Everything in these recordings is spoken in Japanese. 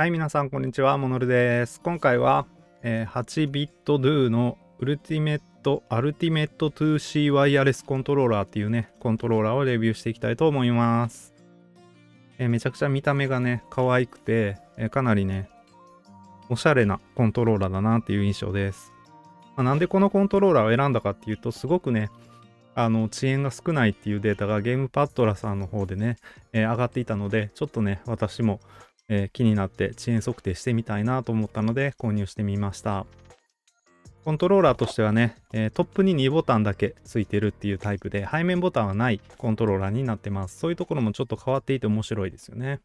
はい、皆さん、こんにちは。モノルです。今回は、8ビット Do のアルティメット 2C ワイヤレスコントローラーっていうね、コントローラーをレビューしていきたいと思います。めちゃくちゃ見た目がね、可愛くて、かなりね、おしゃれなコントローラーだなっていう印象です。なんでこのコントローラーを選んだかっていうと、すごくね、遅延が少ないっていうデータがゲームパッドラさんの方でね、上がっていたので、ちょっとね、私も気になって遅延測定してみたいなと思ったので購入してみました。コントローラーとしてはね、トップに2ボタンだけついてるっていうタイプで、背面ボタンはないコントローラーになってます。そういうところもちょっと変わっていて面白いですよね。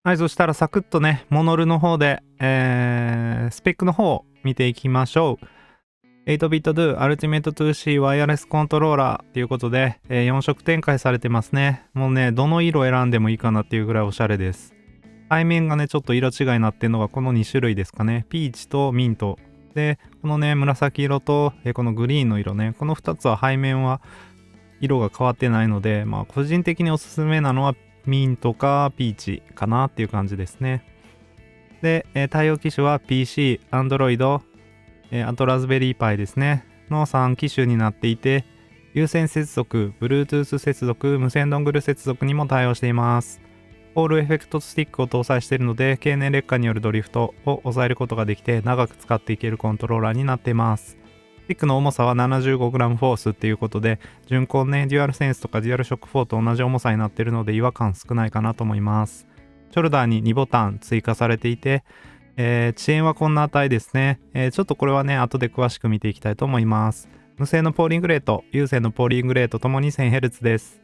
はい、そしたらサクッとね、モノルの方で、スペックの方を見ていきましょう。8-bit Do Ultimate 2C ワイヤレスコントローラーということで、4色展開されてますね。もうね、どの色選んでもいいかなっていうぐらいおしゃれです。背面がね、ちょっと色違いになってるのがこの2種類ですかね。ピーチとミント。で、このね、紫色と、このグリーンの色ね。この2つは背面は色が変わってないので、まあ個人的におすすめなのはミントかピーチかなっていう感じですね。で、対応機種は PC、Android、あとラズベリーパイですね。の3機種になっていて、有線接続、Bluetooth 接続、無線ドングル接続にも対応しています。ホールエフェクトスティックを搭載しているので、経年劣化によるドリフトを抑えることができて、長く使っていけるコントローラーになっています。スティックの重さは 75g フォースっていうことで、純根ね、デュアルセンスとかデュアルショック4と同じ重さになっているので違和感少ないかなと思います。ショルダーに2ボタン追加されていて、遅延はこんな値ですね。ちょっとこれはね、後で詳しく見ていきたいと思います。無線のポーリングレート、有線のポーリングレートともに 1000Hz です。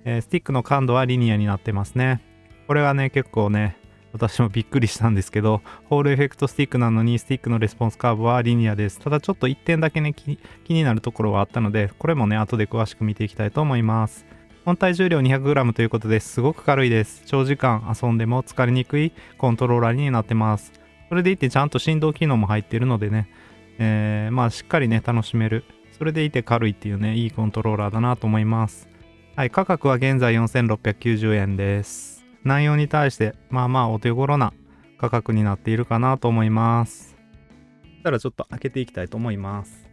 スティックの感度はリニアになってますね。これはね、結構ね、私もびっくりしたんですけど、ホールエフェクトスティックなのにスティックのレスポンスカーブはリニアです。ただちょっと1点だけね、気になるところはあったので、これもね、後で詳しく見ていきたいと思います。本体重量 200g ということですごく軽いです。長時間遊んでも疲れにくいコントローラーになってます。それでいてちゃんと振動機能も入っているのでね、まあしっかりね、楽しめる。それでいて軽いっていうね、いいコントローラーだなと思います。はい、価格は現在4690円です。内容に対して、まあまあお手頃な価格になっているかなと思います。そしたらちょっと開けていきたいと思います。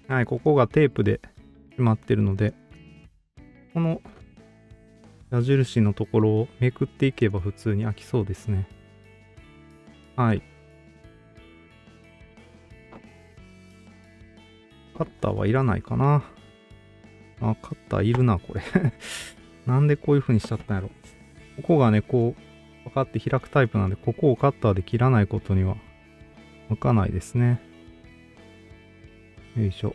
はい、ここがテープで閉まってるので、この矢印のところをめくっていけば普通に開きそうですね。はい。カッターはいらないかな。あ、カッターいるな、これ。なんでこういう風にしちゃったんやろ。ここがね、こう、パカって開くタイプなんで、ここをカッターで切らないことには向かないですね。よいしょ。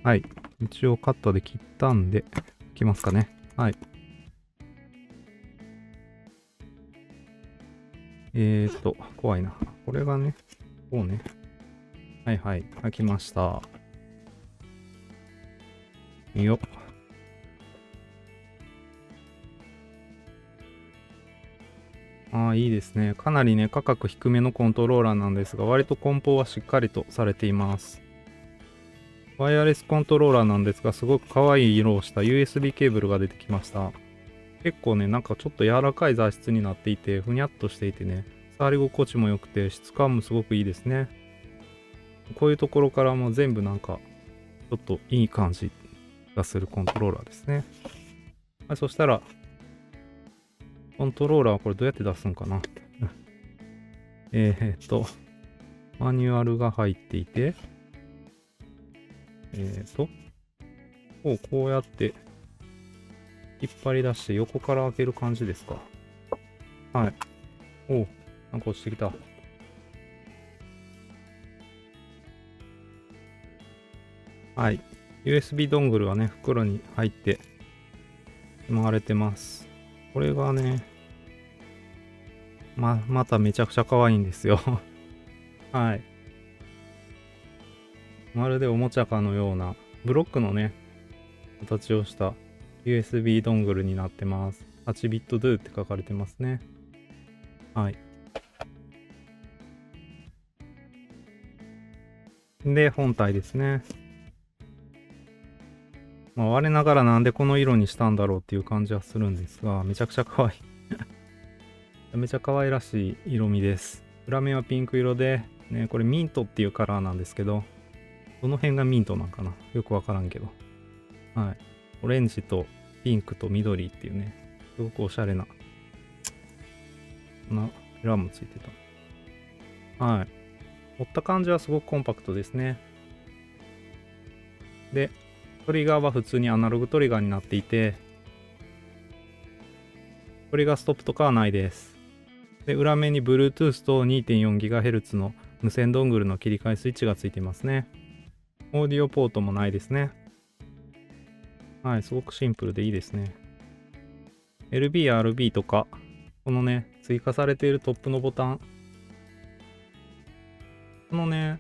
はい。一応カッターで切ったんで、いきますかね。はい。怖いな。これがね、こうね。はいはい。開きました。いいよ。いいですね。かなりね、価格低めのコントローラーなんですが、割と梱包はしっかりとされています。ワイヤレスコントローラーなんですが、すごく可愛い色をした USB ケーブルが出てきました。結構ね、なんかちょっと柔らかい材質になっていて、ふにゃっとしていてね、触り心地も良くて、質感もすごくいいですね。こういうところからも全部なんか、ちょっといい感じがするコントローラーですね。はい、そしたら、コントローラーはこれどうやって出すんかな。マニュアルが入っていて、こうやって引っ張り出して横から開ける感じですか。はい。なんか落ちてきた。はい。USB ドングルはね、袋に入ってしまわれてます。これがね、まためちゃくちゃ可愛いんですよ。はい。まるでおもちゃかのような、ブロックのね、形をした USB ドングルになってます。8ビット Do って書かれてますね。はい。で、本体ですね。まあ、我ながらなんでこの色にしたんだろうっていう感じはするんですが、めちゃくちゃ可愛い。めちゃ可愛らしい色味です。裏面はピンク色で、ね、これミントっていうカラーなんですけど、どの辺がミントなんかなよくわからんけど。はい。オレンジとピンクと緑っていうね、すごくおしゃれな、裏もついてた。はい。持った感じはすごくコンパクトですね。で、トリガーは普通にアナログトリガーになっていて、トリガーストップとかはないです。で、裏面に Bluetooth と 2.4GHz の無線ドングルの切り替えスイッチがついていますね。オーディオポートもないですね。はい、すごくシンプルでいいですね。LB、RB とか、このね、追加されているトップのボタン。このね、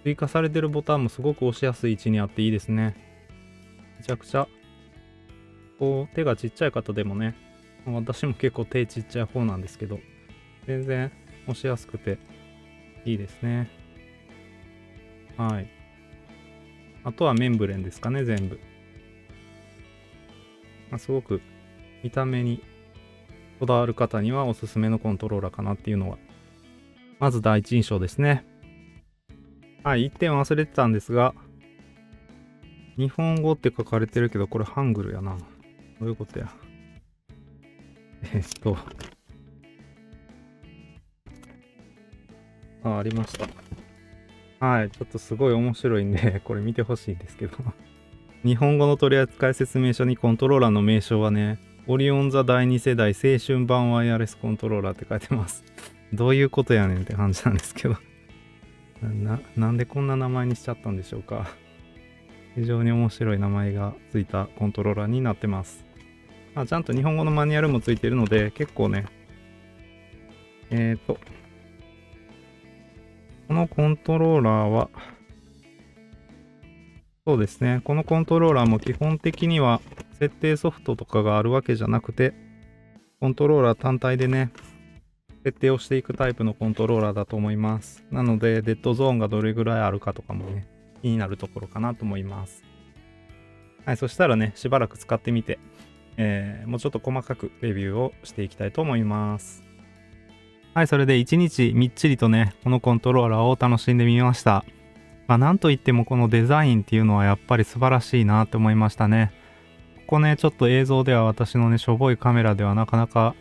追加されているボタンもすごく押しやすい位置にあっていいですね。めちゃくちゃ、こう、手がちっちゃい方でもね、私も結構手ちっちゃい方なんですけど、全然押しやすくていいですね。はい。あとはメンブレンですかね、全部。すごく見た目にこだわる方にはおすすめのコントローラーかなっていうのは、まず第一印象ですね。はい、1点忘れてたんですが、日本語って書かれてるけど、これハングルやな。どういうことや。ありました。はい、ちょっとすごい面白いんで、これ見てほしいんですけど。日本語の取扱説明書にコントローラーの名称はね、オリオン座第2世代青春版ワイヤレスコントローラーって書いてます。どういうことやねんって感じなんですけど。なんでこんな名前にしちゃったんでしょうか。非常に面白い名前がついたコントローラーになってます。ちゃんと日本語のマニュアルもついているので、結構ね、このコントローラーは、そうですね、このコントローラーも基本的には設定ソフトとかがあるわけじゃなくて、コントローラー単体でね、設定をしていくタイプのコントローラーだと思います。なので、デッドゾーンがどれぐらいあるかとかもね、気になるところかなと思います。はい、そしたらね、しばらく使ってみて、もうちょっと細かくレビューをしていきたいと思います。はい、それで1日みっちりとね、このコントローラーを楽しんでみました。なんといってもこのデザインっていうのはやっぱり素晴らしいなって思いましたね。ここね、ちょっと映像では私のね、しょぼいカメラではなかなか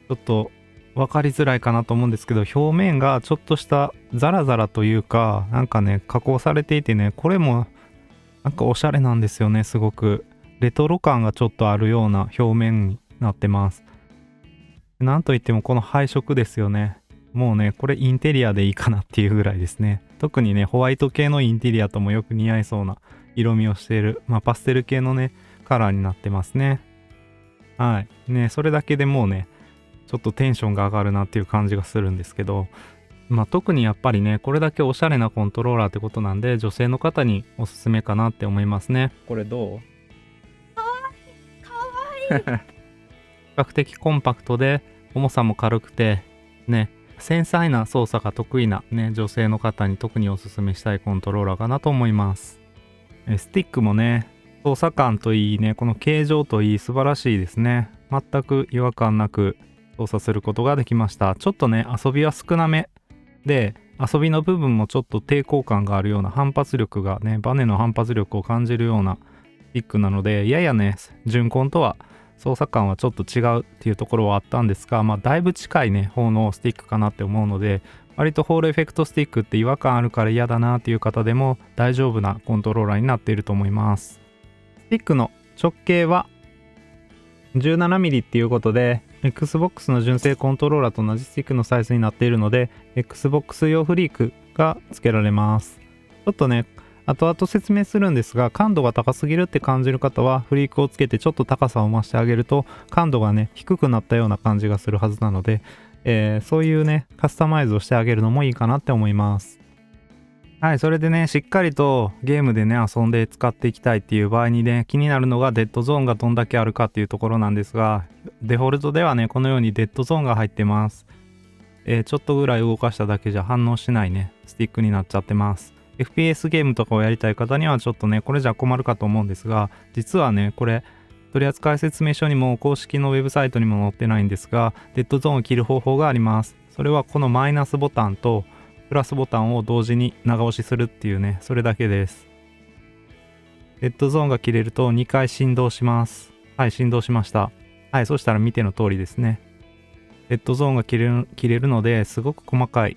ちょっと分かりづらいかなと思うんですけど、表面がちょっとしたザラザラというか、なんかね、加工されていてね、これもなんかおしゃれなんですよね、すごく。レトロ感がちょっとあるような表面になってます。なんといってもこの配色ですよね。もうね、これインテリアでいいかなっていうぐらいですね。特にね、ホワイト系のインテリアともよく似合いそうな色味をしている、パステル系のね、カラーになってますね。はい。ね、それだけでもうね、ちょっとテンションが上がるなっていう感じがするんですけど、特にやっぱりね、これだけおしゃれなコントローラーってことなんで、女性の方におすすめかなって思いますね。これどう？かわいい。比較的コンパクトで、重さも軽くて、ね、繊細な操作が得意なね、女性の方に特におすすめしたいコントローラーかなと思います。スティックもね、操作感といいね、この形状といい素晴らしいですね。全く違和感なく操作することができました。ちょっとね、遊びは少なめで、遊びの部分もちょっと抵抗感があるような反発力がね、バネの反発力を感じるようなスティックなので、ややね、純コンとは操作感はちょっと違うっていうところはあったんですが、だいぶ近いね、方のスティックかなって思うので、割とホールエフェクトスティックって違和感あるから嫌だなっていう方でも大丈夫なコントローラーになっていると思います。スティックの直径は 17mm っていうことで、Xbox の純正コントローラーと同じスティックのサイズになっているので、Xbox 用フリークが付けられます。ちょっとね、後々説明するんですが、感度が高すぎるって感じる方は、フリークをつけてちょっと高さを増してあげると、感度がね、低くなったような感じがするはずなので、そういうね、カスタマイズをしてあげるのもいいかなって思います。はい、それでね、しっかりとゲームでね、遊んで使っていきたいっていう場合にね、気になるのがデッドゾーンがどんだけあるかっていうところなんですが、デフォルトではね、このようにデッドゾーンが入ってます。ちょっとぐらい動かしただけじゃ反応しないね、スティックになっちゃってます。FPS ゲームとかをやりたい方にはちょっとねこれじゃ困るかと思うんですが、実はねこれ取扱説明書にも公式のウェブサイトにも載ってないんですが、デッドゾーンを切る方法があります。それはこのマイナスボタンとプラスボタンを同時に長押しするっていうね、それだけです。デッドゾーンが切れると2回振動します。はい、振動しました。はい、そしたら見ての通りですね。デッドゾーンが切れるのですごく細かい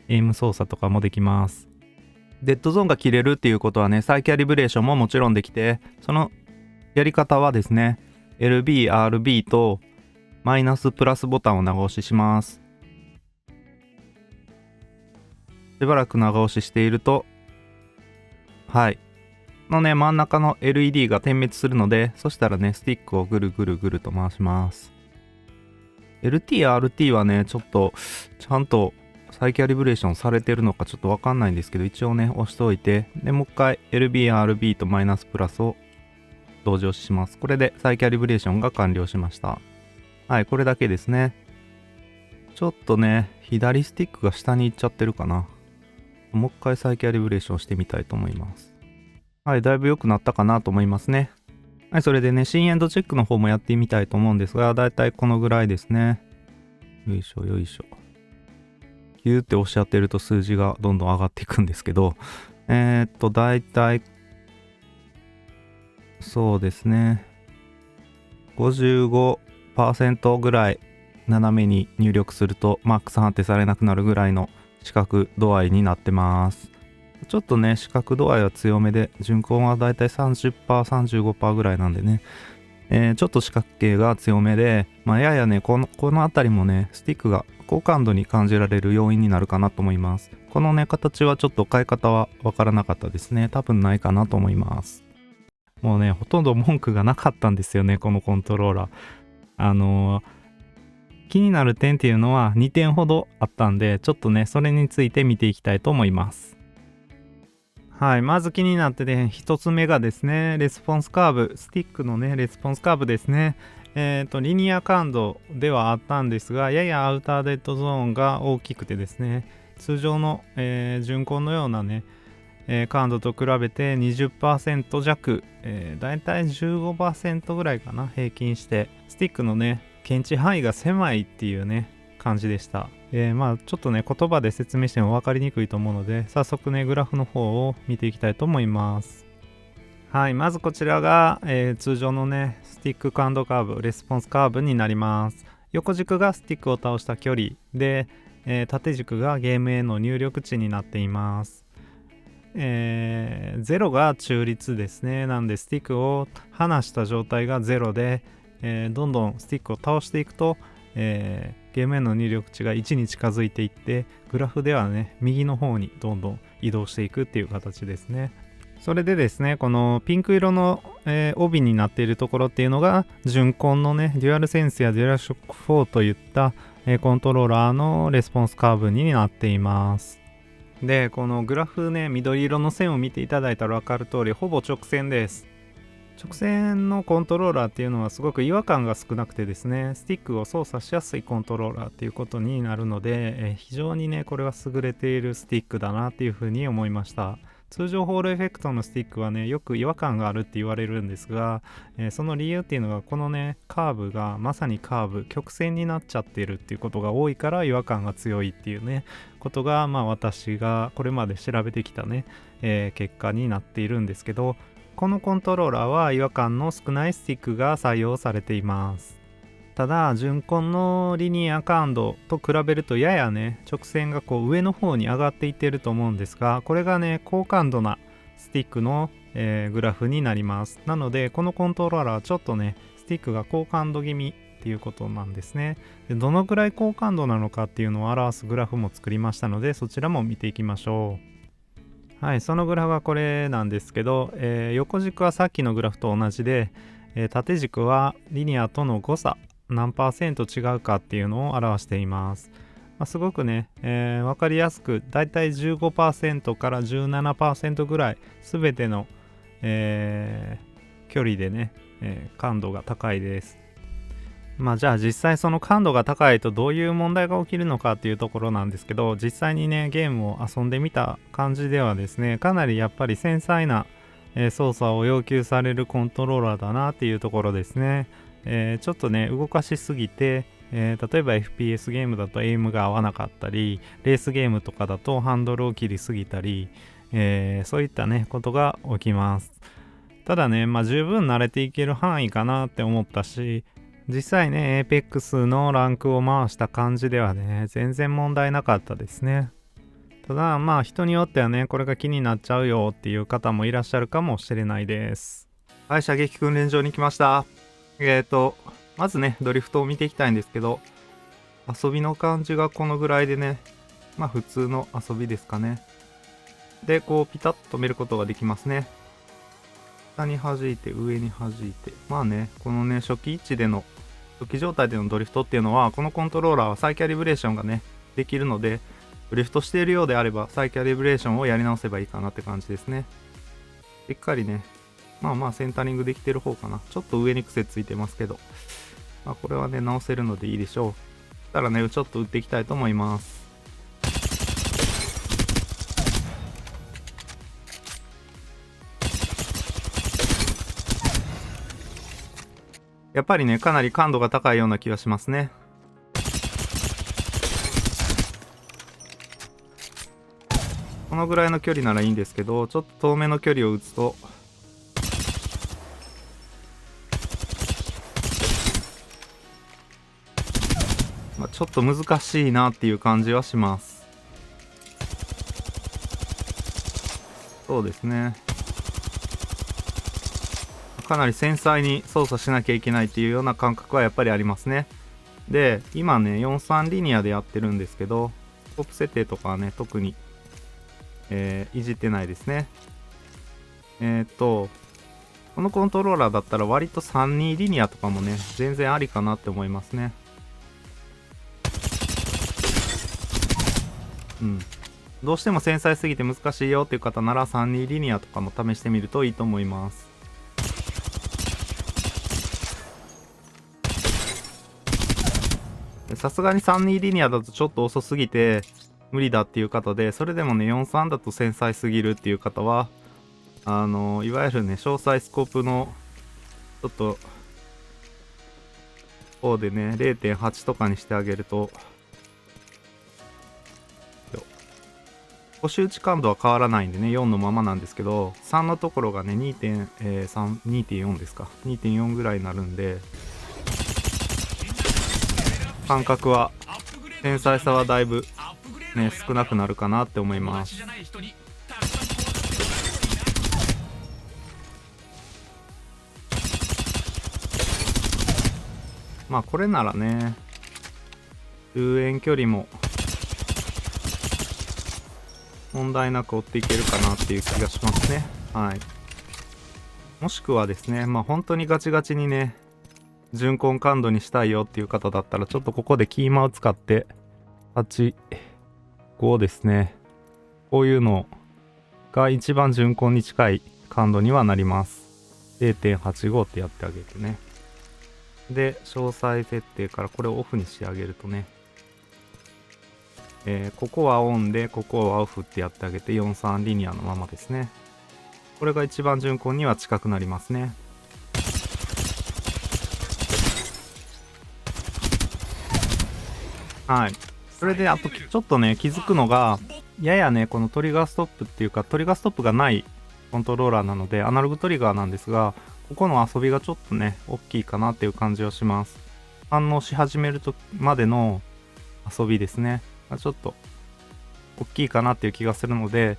エイム操作とかもできます。デッドゾーンが切れるっていうことはね、再キャリブレーションももちろんできて、そのやり方はですね、LB、RB とマイナスプラスボタンを長押しします。しばらく長押ししていると、はい。のね、真ん中の LED が点滅するので、そしたらね、スティックをぐるぐるぐると回します。LT、RT はね、ちょっと、ちゃんと再キャリブレーションされてるのかちょっとわかんないんですけど、一応ね、押しておいて、で、もう一回 LB、RB とマイナスプラスを同時押しします。これで再キャリブレーションが完了しました。はい、これだけですね。ちょっとね、左スティックが下に行っちゃってるかな。もう一回再キャリブレーションしてみたいと思います。はい、だいぶ良くなったかなと思いますね。はい、それでね、シーンエンドチェックの方もやってみたいと思うんですが、だいたいこのぐらいですね。よいしょよいしょ。キューって押しちゃってると数字がどんどん上がっていくんですけど、だいたい、そうですね。55% ぐらい斜めに入力するとマックス判定されなくなるぐらいの視覚度合いになってます。ちょっとね、視覚度合いは強めで、順光はだいたい 30%、35% ぐらいなんでね、ちょっと視覚系が強めで、ややね、この辺りもね、スティックが高感度に感じられる要因になるかなと思います。このね、形はちょっと変え方はわからなかったですね。多分ないかなと思います。もうね、ほとんど文句がなかったんですよね、このコントローラー。気になる点っていうのは2点ほどあったんで、ちょっとね、それについて見ていきたいと思います。はい、まず気になってね、1つ目がですね、レスポンスカーブ、スティックのね、レスポンスカーブですね。リニア感度ではあったんですが、ややアウターデッドゾーンが大きくてですね、通常の、順光のようなね、感度と比べて 20% 弱、だいたい 15% ぐらいかな、平均して、スティックのね、検知範囲が狭いっていうね、感じでした。ちょっとね、言葉で説明しても分かりにくいと思うので、早速ね、グラフの方を見ていきたいと思います。はい、まずこちらが、通常のね、スティック感度カーブ、レスポンスカーブになります。横軸がスティックを倒した距離で、縦軸がゲームへの入力値になっています。0が中率ですね。なんでスティックを離した状態が0で、どんどんスティックを倒していくと、ゲームへの入力値が1に近づいていって、グラフではね、右の方にどんどん移動していくっていう形ですね。それでですね、このピンク色の、帯になっているところっていうのが、純コンのね、デュアルセンスやデュアルショック4といった、コントローラーのレスポンスカーブになっています。で、このグラフね、緑色の線を見ていただいたら分かる通り、ほぼ直線です。直線のコントローラーっていうのはすごく違和感が少なくてですね、スティックを操作しやすいコントローラーっていうことになるので、非常にね、これは優れているスティックだなっていうふうに思いました。通常ホールエフェクトのスティックはね、よく違和感があるって言われるんですが、その理由っていうのが、このね、カーブがまさにカーブ、曲線になっちゃってるっていうことが多いから違和感が強いっていうね、ことが、私がこれまで調べてきたね、結果になっているんですけど、このコントローラーは違和感の少ないスティックが採用されています。ただ、純コンのリニア感度と比べるとややね、直線がこう上の方に上がっていってると思うんですが、これがね、高感度なスティックの、グラフになります。なので、このコントローラーはちょっとね、スティックが高感度気味っていうことなんですね。で、どのくらい高感度なのかっていうのを表すグラフも作りましたので、そちらも見ていきましょう。はい、そのグラフはこれなんですけど、横軸はさっきのグラフと同じで、縦軸はリニアとの誤差、何%違うかっていうのを表しています。すごくね、分かりやすく、だいたい 15% から 17% ぐらい、すべての、距離でね、感度が高いです。じゃあ実際その感度が高いとどういう問題が起きるのかっていうところなんですけど、実際にねゲームを遊んでみた感じではですね、かなりやっぱり繊細な操作を要求されるコントローラーだなっていうところですね。ちょっとね動かしすぎて、例えば FPS ゲームだとエイムが合わなかったり、レースゲームとかだとハンドルを切りすぎたり、そういったねことが起きます。ただね、十分慣れていける範囲かなって思ったし、実際ね APEX のランクを回した感じではね全然問題なかったですね。ただ人によってはねこれが気になっちゃうよっていう方もいらっしゃるかもしれないです。はい、射撃訓練場に来ました。まずねドリフトを見ていきたいんですけど、遊びの感じがこのぐらいでね、普通の遊びですかね。でこうピタッと止めることができますね。下に弾いて上に弾いて、このね初期状態でのドリフトっていうのは、このコントローラーは再キャリブレーションがねできるので、ドリフトしているようであれば再キャリブレーションをやり直せばいいかなって感じですね。しっかりねセンタリングできてる方かな。ちょっと上に癖ついてますけど、これはね直せるのでいいでしょう。そしたらねちょっと打っていきたいと思います。やっぱりねかなり感度が高いような気がしますね。このぐらいの距離ならいいんですけど、ちょっと遠めの距離を打つとちょっと難しいなっていう感じはします。そうですね、かなり繊細に操作しなきゃいけないっていうような感覚はやっぱりありますね。で今ね43リニアでやってるんですけど、スコープ設定とかはね特に、いじってないですね。このコントローラーだったら割と32リニアとかもね全然ありかなって思いますね。どうしても繊細すぎて難しいよっていう方なら32リニアとかも試してみるといいと思います。さすがに32リニアだとちょっと遅すぎて無理だっていう方で、それでもね43だと繊細すぎるっていう方は、いわゆるね詳細スコープのちょっと方でね 0.8 とかにしてあげると、星打ち感度は変わらないんでね4のままなんですけど、3のところがね 2.4 ですか、 2.4 ぐらいになるんで、感覚は繊細さはだいぶね少なくなるかなって思います。これならね中遠距離も問題なく追っていけるかなっていう気がしますね。はい。もしくはですね、本当にガチガチにね純根感度にしたいよっていう方だったら、ちょっとここでキーマを使って8、5ですね、こういうのが一番純根に近い感度にはなります。 0.85 ってやってあげてね、で詳細設定からこれをオフにしてあげるとね、ここはオンでここはオフってやってあげて43リニアのままですね。これが一番純根には近くなりますね。はい。それであとちょっとね気づくのが、ややねこのトリガーストップっていうかトリガーストップがないコントローラーなのでアナログトリガーなんですが、ここの遊びがちょっとね大きいかなっていう感じはします。反応し始めるとまでの遊びですね、ちょっと大きいかなっていう気がするので、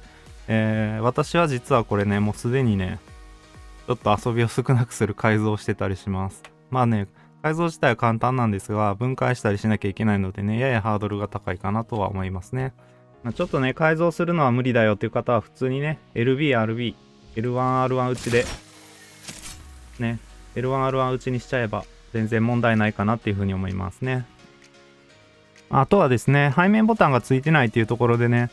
私は実はこれねもうすでにねちょっと遊びを少なくする改造をしてたりします。改造自体は簡単なんですが、分解したりしなきゃいけないのでね、ややハードルが高いかなとは思いますね。ちょっとね改造するのは無理だよっていう方は普通にね LB、RB、L1R1 打ちでね L1R1 打ちにしちゃえば全然問題ないかなっていうふうに思いますね。あとはですね、背面ボタンがついてないっていうところでね、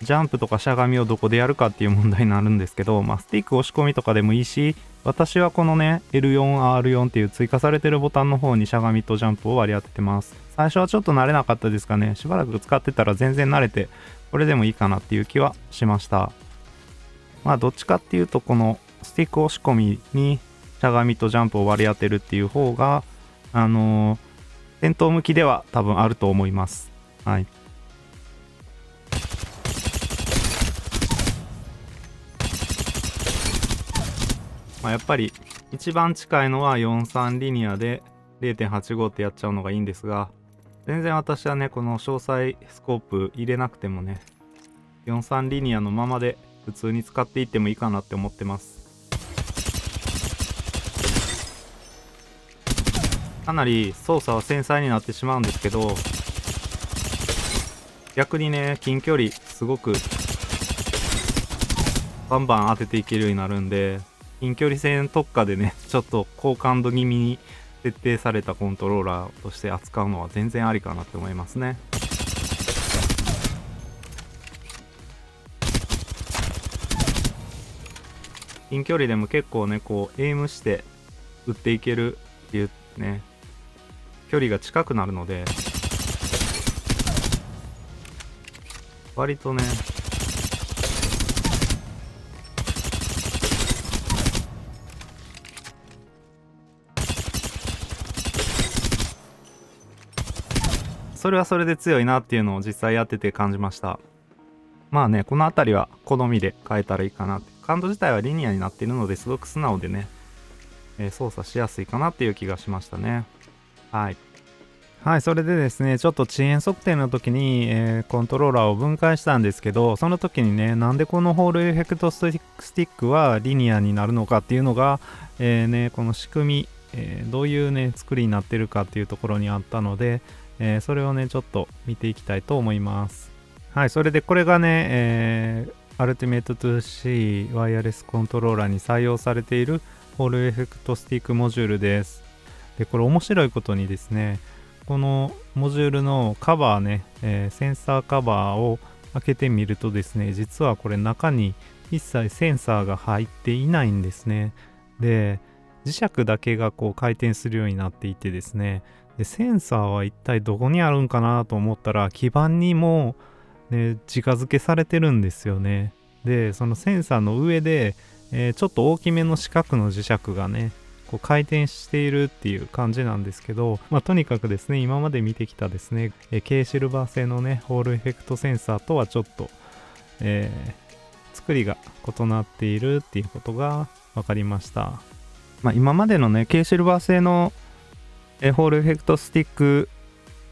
ジャンプとかしゃがみをどこでやるかっていう問題になるんですけど、スティック押し込みとかでもいいし、私はこのね L4R4 っていう追加されてるボタンの方にしゃがみとジャンプを割り当ててます。最初はちょっと慣れなかったですかね。しばらく使ってたら全然慣れて、これでもいいかなっていう気はしました。どっちかっていうとこのスティック押し込みにしゃがみとジャンプを割り当てるっていう方が戦闘向きでは多分あると思います。はい。やっぱり一番近いのは43リニアで 0.85 ってやっちゃうのがいいんですが、全然私はねこの詳細スコープ入れなくてもね43リニアのままで普通に使っていってもいいかなって思ってます。かなり操作は繊細になってしまうんですけど、逆にね近距離すごくバンバン当てていけるようになるんで、近距離戦特化でねちょっと高感度気味に設定されたコントローラーとして扱うのは全然ありかなって思いますね。近距離でも結構ねこうエイムして撃っていけるっていうね、距離が近くなるので割とねそれはそれで強いなっていうのを実際やってて感じました。この辺りは好みで変えたらいいかなって。感度自体はリニアになっているのですごく素直でね、操作しやすいかなっていう気がしましたね。はい。はい、それでですね、ちょっと遅延測定の時に、コントローラーを分解したんですけど、その時にね、なんでこのホールエフェクトスティックはリニアになるのかっていうのが、この仕組み、どういうね、作りになってるかっていうところにあったので、それをね、ちょっと見ていきたいと思います。はい、それでこれがね、Ultimate 2C ワイヤレスコントローラーに採用されているホールエフェクトスティックモジュールです。で、これ面白いことにですね、このモジュールのカバーね、センサーカバーを開けてみるとですね、実はこれ中に一切センサーが入っていないんですね。で、磁石だけがこう回転するようになっていてですね、でセンサーは一体どこにあるんかなと思ったら基板にも、ね、直付けされてるんですよね。でそのセンサーの上で、ちょっと大きめの四角の磁石がねこう回転しているっていう感じなんですけど、とにかくですね今まで見てきたですね、K シルバー製のねホールエフェクトセンサーとはちょっと、作りが異なっているっていうことが分かりました。今までのね K シルバー製のホールエフェクトスティック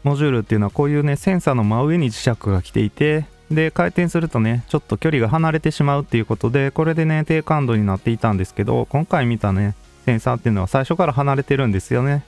モジュールっていうのはこういうねセンサーの真上に磁石が来ていて、で回転するとねちょっと距離が離れてしまうっていうことでこれでね低感度になっていたんですけど、今回見たねセンサーっていうのは最初から離れてるんですよね。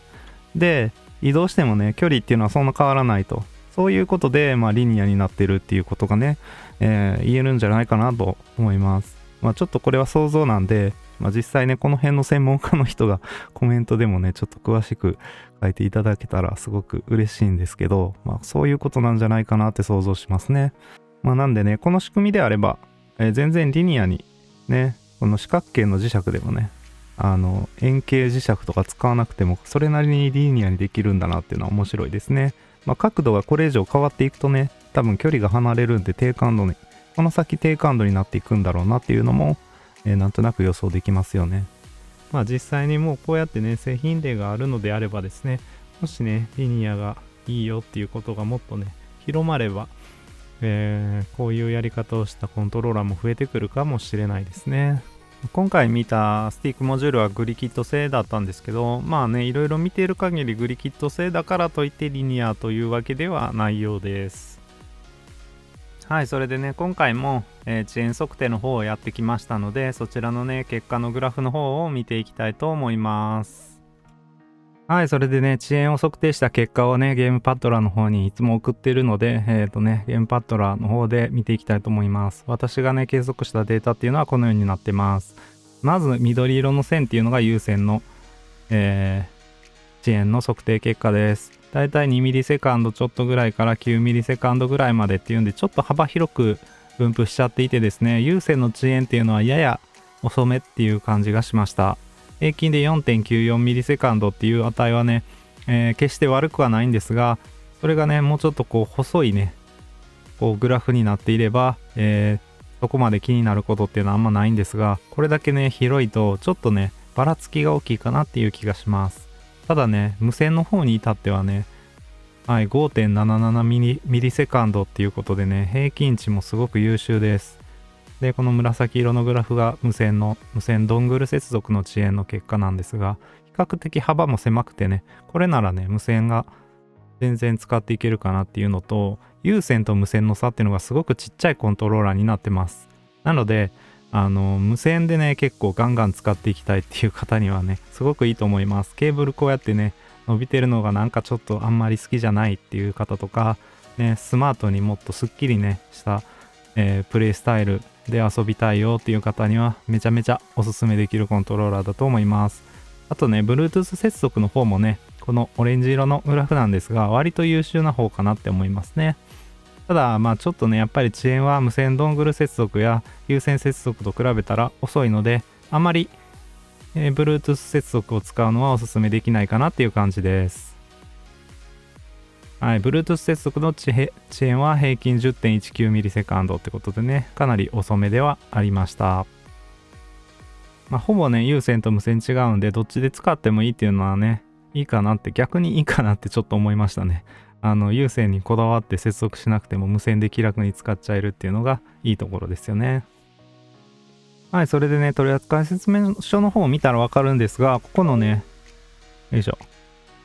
で移動してもね距離っていうのはそんな変わらないと、そういうことでリニアになってるっていうことがね、言えるんじゃないかなと思います。ちょっとこれは想像なんで、実際ねこの辺の専門家の人がコメントでもねちょっと詳しく書いていただけたらすごく嬉しいんですけど、そういうことなんじゃないかなって想像しますね。なんでねこの仕組みであれば、全然リニアにねこの四角形の磁石でもね円形磁石とか使わなくてもそれなりにリニアにできるんだなっていうのは面白いですね。角度がこれ以上変わっていくとね多分距離が離れるんで低感度にこの先低感度になっていくんだろうなっていうのも、なんとなく予想できますよね。実際にもうこうやってね製品例があるのであればですね、もしねリニアがいいよっていうことがもっとね広まれば、こういうやり方をしたコントローラーも増えてくるかもしれないですね。今回見たスティックモジュールはグリキッド製だったんですけど、いろいろ見ている限りグリキッド製だからといってリニアというわけではないようです。はい、それでね今回も、遅延測定の方をやってきましたので、そちらのね結果のグラフの方を見ていきたいと思います。はい、それでね遅延を測定した結果をねゲームパッドラーの方にいつも送っているので、ゲームパッドラーの方で見ていきたいと思います。私がね計測したデータっていうのはこのようになってます。まず緑色の線っていうのが有線の、遅延の測定結果です。だいたい2ミリセカンドちょっとぐらいから9ミリセカンドぐらいまでっていうんでちょっと幅広く分布しちゃっていてですね、有線の遅延っていうのはやや遅めっていう感じがしました。平均で 4.94 ミリセカンドっていう値はね、決して悪くはないんですが、それがねもうちょっとこう細いねこうグラフになっていれば、そこまで気になることっていうのはあんまないんですが、これだけね広いとちょっとねばらつきが大きいかなっていう気がします。ただね無線の方に至ってはね、はい、5.77 ミリセカンドっていうことでね、平均値もすごく優秀です。でこの紫色のグラフが無線ドングル接続の遅延の結果なんですが、比較的幅も狭くてね、これならね無線が全然使っていけるかなっていうのと、有線と無線の差っていうのがすごくちっちゃいコントローラーになってます。なので無線でね結構ガンガン使っていきたいっていう方にはねすごくいいと思います。ケーブルこうやってね伸びてるのがなんかちょっとあんまり好きじゃないっていう方とかね、スマートにもっとすっきりねした、プレイスタイルで遊びたいよっていう方にはめちゃめちゃおすすめできるコントローラーだと思います。あとね Bluetooth 接続の方もね、このオレンジ色のグラフなんですが割と優秀な方かなって思いますね。ただまあちょっとねやっぱり遅延は無線ドングル接続や有線接続と比べたら遅いので、あまり、Bluetooth 接続を使うのはおすすめできないかなっていう感じです。はい、Bluetooth 接続の遅延は平均 10.19 ミリセカンドってことでね、かなり遅めではありました。まあ、ほぼね有線と無線違うんでどっちで使ってもいいっていうのはねいいかなって、逆にいいかなってちょっと思いましたね。有線にこだわって接続しなくても無線で気楽に使っちゃえるっていうのがいいところですよね。はい、それでね取扱説明書の方を見たらわかるんですが、ここのねよいしょ、こ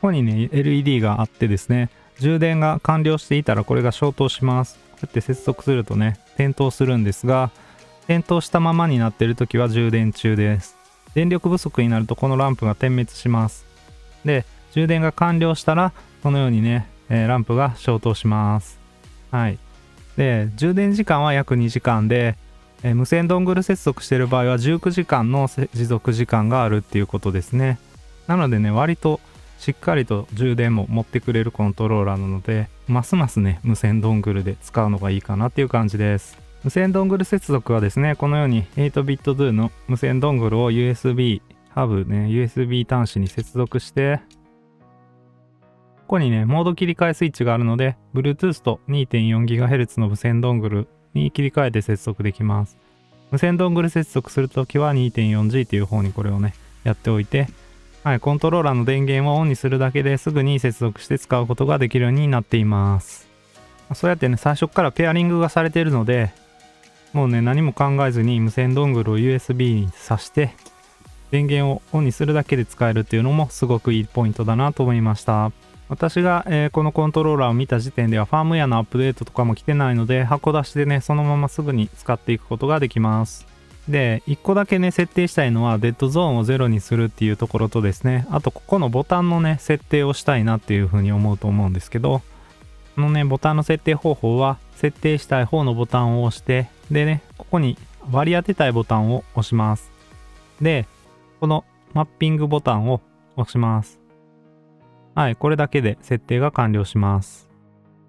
こにね LED があってですね、充電が完了していたらこれが消灯します。こうやって接続するとね点灯するんですが、点灯したままになっている時は充電中です。電力不足になるとこのランプが点滅します。で充電が完了したらこのようにね、ランプが消灯します。はい。で充電時間は約2時間で、無線ドングル接続している場合は19時間の持続時間があるっていうことですね。なのでね割としっかりと充電も持ってくれるコントローラーなので、ますますね無線ドングルで使うのがいいかなっていう感じです。無線ドングル接続はですね、このように 8bit.do の無線ドングルを USB ハブね USB 端子に接続して、ここにねモード切り替えスイッチがあるので Bluetooth と 2.4GHz の無線ドングルに切り替えて接続できます。無線ドングル接続するときは 2.4G っていう方にこれをねやっておいて、はい、コントローラーの電源をオンにするだけですぐに接続して使うことができるようになっています。そうやってね最初からペアリングがされているので、もうね何も考えずに無線ドングルを USB に挿して電源をオンにするだけで使えるっていうのもすごくいいポイントだなと思いました。私が、このコントローラーを見た時点ではファームウェアのアップデートとかも来てないので、箱出しでねそのまますぐに使っていくことができます。で1個だけね設定したいのはデッドゾーンを0にするっていうところとですね、あとここのボタンのね設定をしたいなっていうふうに思うと思うんですけど、このねボタンの設定方法は設定したい方のボタンを押して、でねここに割り当てたいボタンを押します。でこのマッピングボタンを押します。はい、これだけで設定が完了します。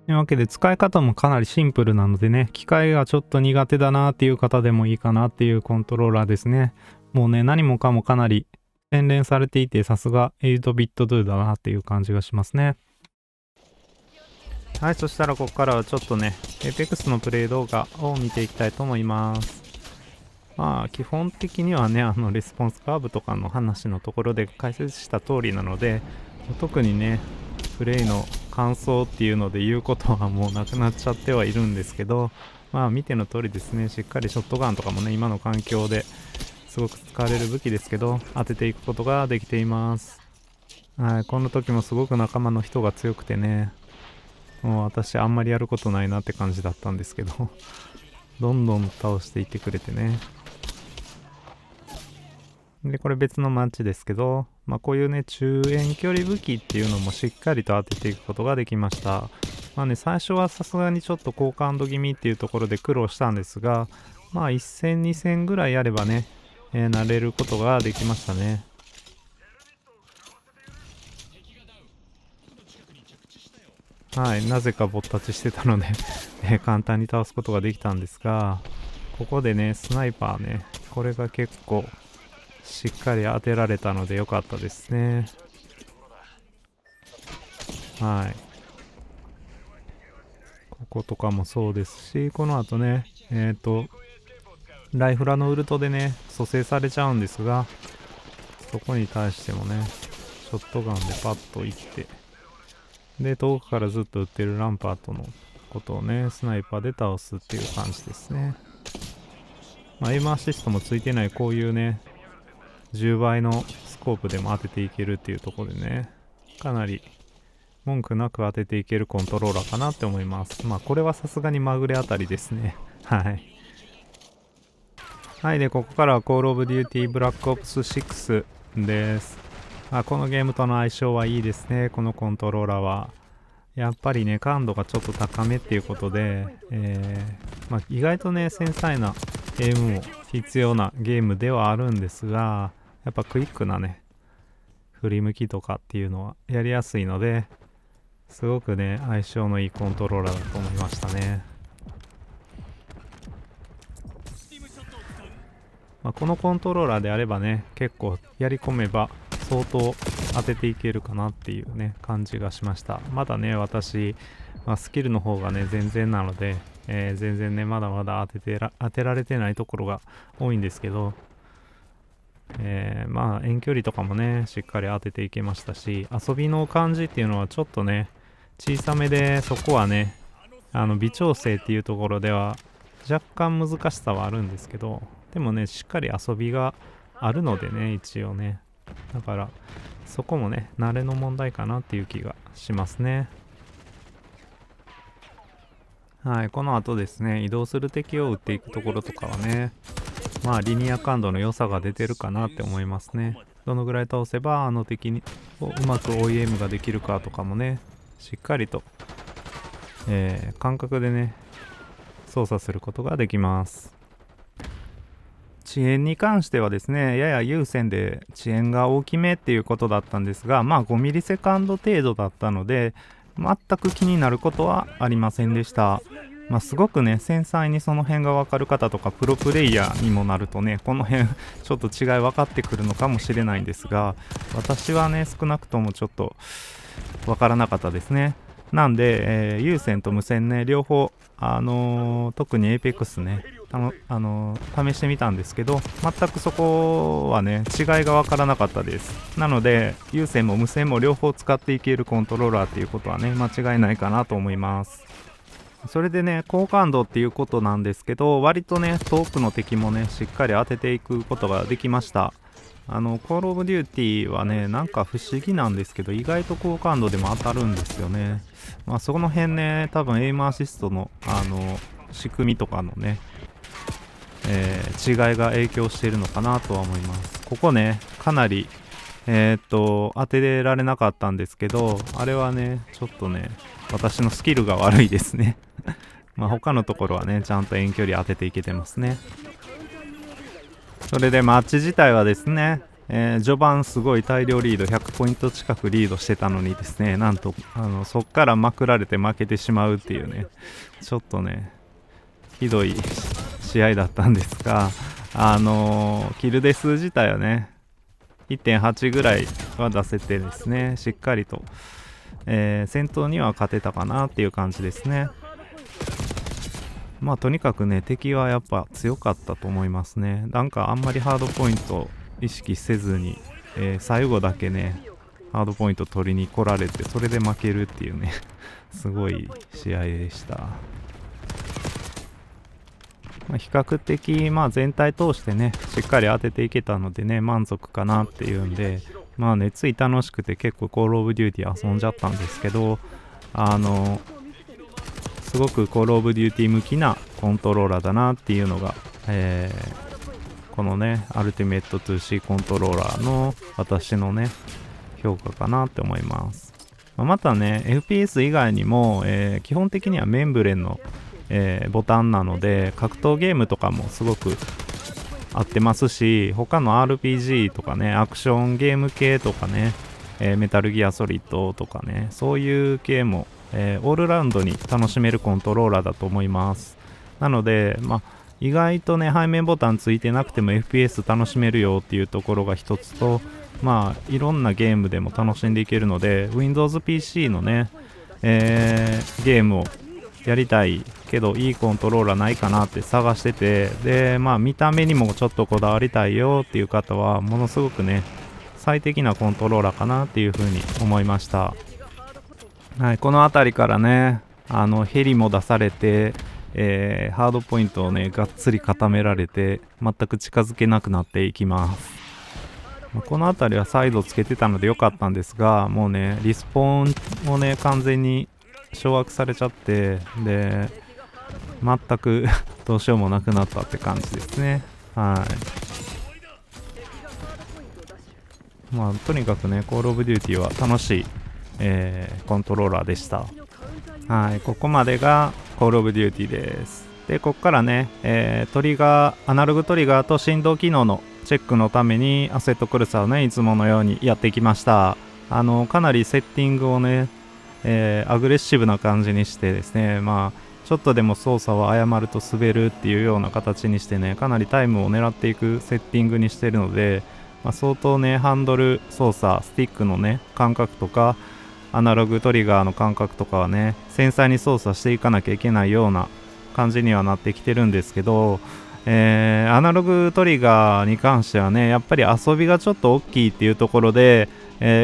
というわけで使い方もかなりシンプルなのでね、機械がちょっと苦手だなっていう方でもいいかなっていうコントローラーですね。もうね何もかもかなり洗練されていて、さすが 8bit.do だなっていう感じがしますね。はい、そしたらここからはちょっとね Apex のプレイ動画を見ていきたいと思います。まあ基本的にはねレスポンスカーブとかの話のところで解説した通りなので、特にねプレイの感想っていうので言うことはもうなくなっちゃってはいるんですけど、まあ見ての通りですね、しっかりショットガンとかもね今の環境ですごく使われる武器ですけど当てていくことができています。はい、この時もすごく仲間の人が強くてね、もう私あんまりやることないなって感じだったんですけどどんどん倒していってくれてね。でこれ別のマッチですけど、まあこういうね中遠距離武器っていうのもしっかりと当てていくことができました。まあね最初はさすがにちょっと好感度気味っていうところで苦労したんですが、まあ1戦2戦ぐらいやればね、慣れることができましたね。はい、なぜかぼったちしてたので簡単に倒すことができたんですが、ここでね、スナイパーね、これが結構しっかり当てられたので良かったですね。はい。こことかもそうですし、この後ね、ライフラのウルトでね、蘇生されちゃうんですが、そこに対してもね、ショットガンでパッといって、で、遠くからずっと撃ってるランパートのことをね、スナイパーで倒すっていう感じですね。まあ、エイムアシストもついてないこういうね、10倍のスコープでも当てていけるっていうところでね、かなり文句なく当てていけるコントローラーかなって思います。まあこれはさすがにまぐれあたりですね。はい。はい、で、ここからはコールオブデューティーブラックオプス6です。このゲームとの相性はいいですね、このコントローラーは。やっぱりね、感度がちょっと高めっていうことで、まあ、意外とね、繊細なエイムも必要なゲームではあるんですが、やっぱクイックなね、振り向きとかっていうのはやりやすいので、すごくね、相性のいいコントローラーだと思いましたね。まあ、このコントローラーであればね、結構やり込めば相当当てていけるかなっていうね、感じがしました。まだね、私、スキルの方がね、全然なので、全然ね、まだまだ当てられてないところが多いんですけど、まあ遠距離とかもね、しっかり当てていけましたし、遊びの感じっていうのはちょっとね、小さめで、そこはね、微調整っていうところでは若干難しさはあるんですけど、でもね、しっかり遊びがあるのでね、一応ね。だから、そこもね、慣れの問題かなっていう気がしますね。はい、この後ですね、移動する敵を撃っていくところとかはね、まあ、リニア感度の良さが出てるかなって思いますね。どのぐらい倒せば、敵にうまく OEM ができるかとかもね、しっかりと、感覚でね、操作することができます。遅延に関してはですね、やや優先で遅延が大きめっていうことだったんですが、まあ5ミリセカンド程度だったので、全く気になることはありませんでした。まあ、すごくね、繊細にその辺が分かる方とか、プロプレイヤーにもなるとね、この辺ちょっと違い分かってくるのかもしれないんですが、私はね、少なくともちょっと分からなかったですね。なんで、有線と無線ね、両方、特に APEX ね、試してみたんですけど、全くそこはね、違いがわからなかったです。なので、有線も無線も両方使っていけるコントローラーっていうことはね、間違いないかなと思います。それでね、高感度っていうことなんですけど、割とね、遠くの敵もね、しっかり当てていくことができました。コールオブデューティーはね、なんか不思議なんですけど、意外と高感度でも当たるんですよね。まあ、その辺ね、多分エイムアシストの、仕組みとかのね、違いが影響しているのかなとは思います。ここね、かなり、当てられなかったんですけど、あれはね、ちょっとね、私のスキルが悪いですね。まあ他のところはね、ちゃんと遠距離当てていけてますね。それでマッチ自体はですね、序盤すごい大量リード、100ポイント近くリードしてたのにですね、なんとそっからまくられて負けてしまうっていうね、ちょっとね、ひどい試合だったんですが、キルデ数自体はね、1.8 ぐらいは出せてですね、しっかりと、戦闘には勝てたかなっていう感じですね。まあとにかくね、敵はやっぱ強かったと思いますね。なんかあんまりハードポイント意識せずに、最後だけね、ハードポイント取りに来られて、それで負けるっていうね、すごい試合でした。まあ、比較的、まあ全体通してね、しっかり当てていけたのでね、満足かなっていうんで、まあね、つい楽しくて結構コールオブデューティー遊んじゃったんですけど、すごくコールオブデューティー向きなコントローラーだなっていうのが、このね、アルティメット 2C コントローラーの私のね、評価かなって思います。またね、FPS 以外にも、基本的にはメンブレンの、ボタンなので、格闘ゲームとかもすごく合ってますし、他の RPG とかね、アクションゲーム系とかね、メタルギアソリッドとかね、そういう系もオールラウンドに楽しめるコントローラーだと思います。なので、意外とね背面ボタンついてなくても FPS 楽しめるよっていうところが一つと、いろんなゲームでも楽しんでいけるので Windows PC のね、ゲームをやりたいけどいいコントローラーないかなって探してて、で見た目にもちょっとこだわりたいよっていう方はものすごくね最適なコントローラーかなっていう風に思いました。はい、この辺りからねヘリも出されて、ハードポイントをねがっつり固められて全く近づけなくなっていきます。この辺りはサイドつけてたので良かったんですが、もうねリスポーンをね完全に掌握されちゃって、で全くどうしようもなくなったって感じですね。はい、とにかくねコールオブデューティは楽しい、コントローラーでした。はい、ここまでがコールオブデューティです。でここからね、トリガーアナログトリガーと振動機能のチェックのためにアセットクルサーをねいつものようにやってきました。かなりセッティングをね、アグレッシブな感じにしてですね、ちょっとでも操作を誤ると滑るっていうような形にしてねかなりタイムを狙っていくセッティングにしているので、相当ねハンドル操作スティックのね感覚とかアナログトリガーの感覚とかはね繊細に操作していかなきゃいけないような感じにはなってきてるんですけど、アナログトリガーに関してはねやっぱり遊びがちょっと大きいっていうところで、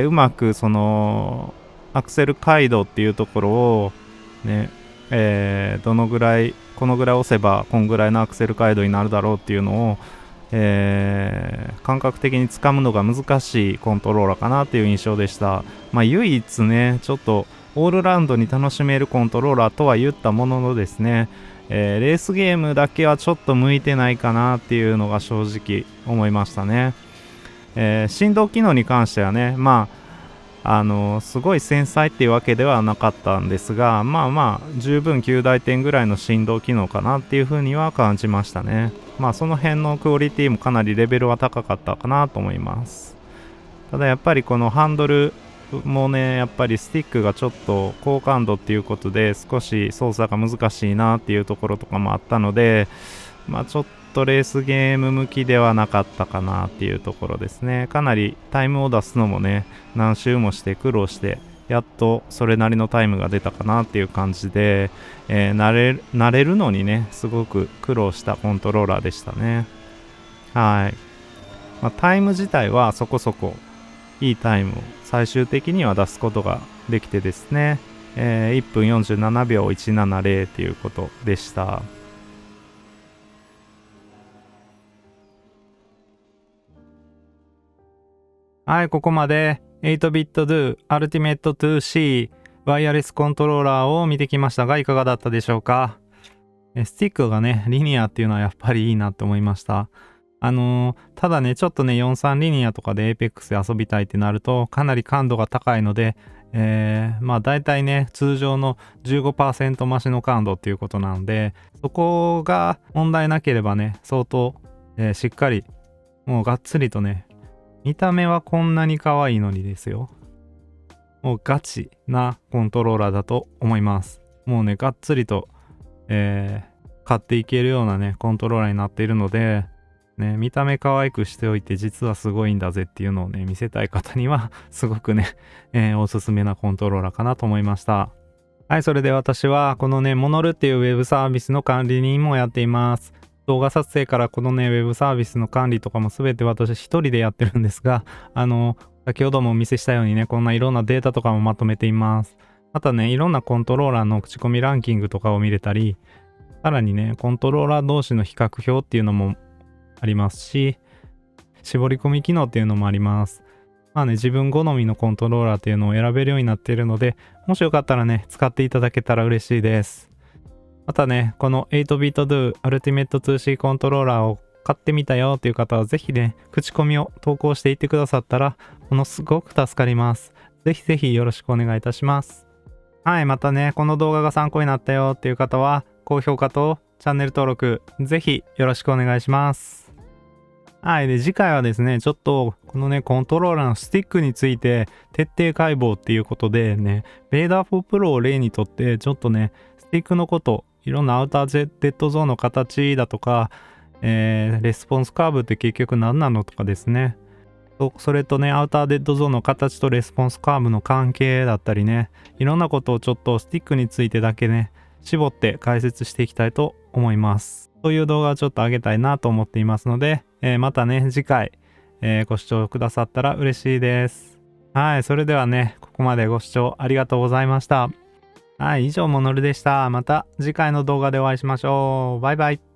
うまくそのアクセル回路っていうところをね、どのぐらいこのぐらい押せばこんぐらいのアクセル回路になるだろうっていうのを、感覚的につかむのが難しいコントローラーかなっていう印象でした。唯一ねちょっとオールラウンドに楽しめるコントローラーとは言ったもののですね、レースゲームだけはちょっと向いてないかなっていうのが正直思いましたね。振動機能に関してはねすごい繊細っていうわけではなかったんですが、十分9大点ぐらいの振動機能かなっていう風には感じましたね。その辺のクオリティもかなりレベルは高かったかなと思います。ただやっぱりこのハンドルもねやっぱりスティックがちょっと高感度っていうことで少し操作が難しいなっていうところとかもあったので、ちょっとレースゲーム向きではなかったかなっていうところですね。かなりタイムを出すのもね何周もして苦労してやっとそれなりのタイムが出たかなっていう感じで、慣れるのにねすごく苦労したコントローラーでしたね。はい、タイム自体はそこそこいいタイムを最終的には出すことができてですね、1分47秒170っていうことでした。はい、ここまで 8BitDo Ultimate 2C ワイヤレスコントローラーを見てきましたがいかがだったでしょうか。スティックがねリニアっていうのはやっぱりいいなって思いました。ただねちょっとね43リニアとかで Apex で遊びたいってなるとかなり感度が高いので、だいたいね通常の 15% 増しの感度っていうことなので、そこが問題なければね相当、しっかりもうがっつりとね見た目はこんなに可愛いのにですよ、もうガチなコントローラーだと思います。もうねがっつりと、買っていけるようなねコントローラーになっているのでね、見た目可愛くしておいて実はすごいんだぜっていうのをね見せたい方にはすごくね、おすすめなコントローラーかなと思いました。はい、それで私はこのねモノルっていうウェブサービスの管理人もやっています。動画撮影からこのねウェブサービスの管理とかも全て私一人でやってるんですが、先ほどもお見せしたようにねこんないろんなデータとかもまとめています。またねいろんなコントローラーの口コミランキングとかを見れたり、さらにねコントローラー同士の比較表っていうのもありますし、絞り込み機能っていうのもあります。自分好みのコントローラーっていうのを選べるようになっているので、もしよかったらね使っていただけたら嬉しいです。またねこの 8BitDo Ultimate 2C コントローラーを買ってみたよっていう方はぜひね口コミを投稿していってくださったらものすごく助かります。ぜひぜひよろしくお願いいたします。はい、またねこの動画が参考になったよっていう方は高評価とチャンネル登録ぜひよろしくお願いします。はい。で、次回はですね、ちょっと、このね、コントローラーのスティックについて徹底解剖っていうことでね、ベーダー4 Pro を例にとって、ちょっとね、スティックのこと、いろんなアウターデッドゾーンの形だとか、レスポンスカーブって結局何なのとかですね。それとね、アウターデッドゾーンの形とレスポンスカーブの関係だったりね、いろんなことをちょっとスティックについてだけね、絞って解説していきたいと思います。そういう動画をちょっと上げたいなと思っていますので、またね、次回、ご視聴くださったら嬉しいです。はい、それではね、ここまでご視聴ありがとうございました。はい、以上モノルでした。また次回の動画でお会いしましょう。バイバイ。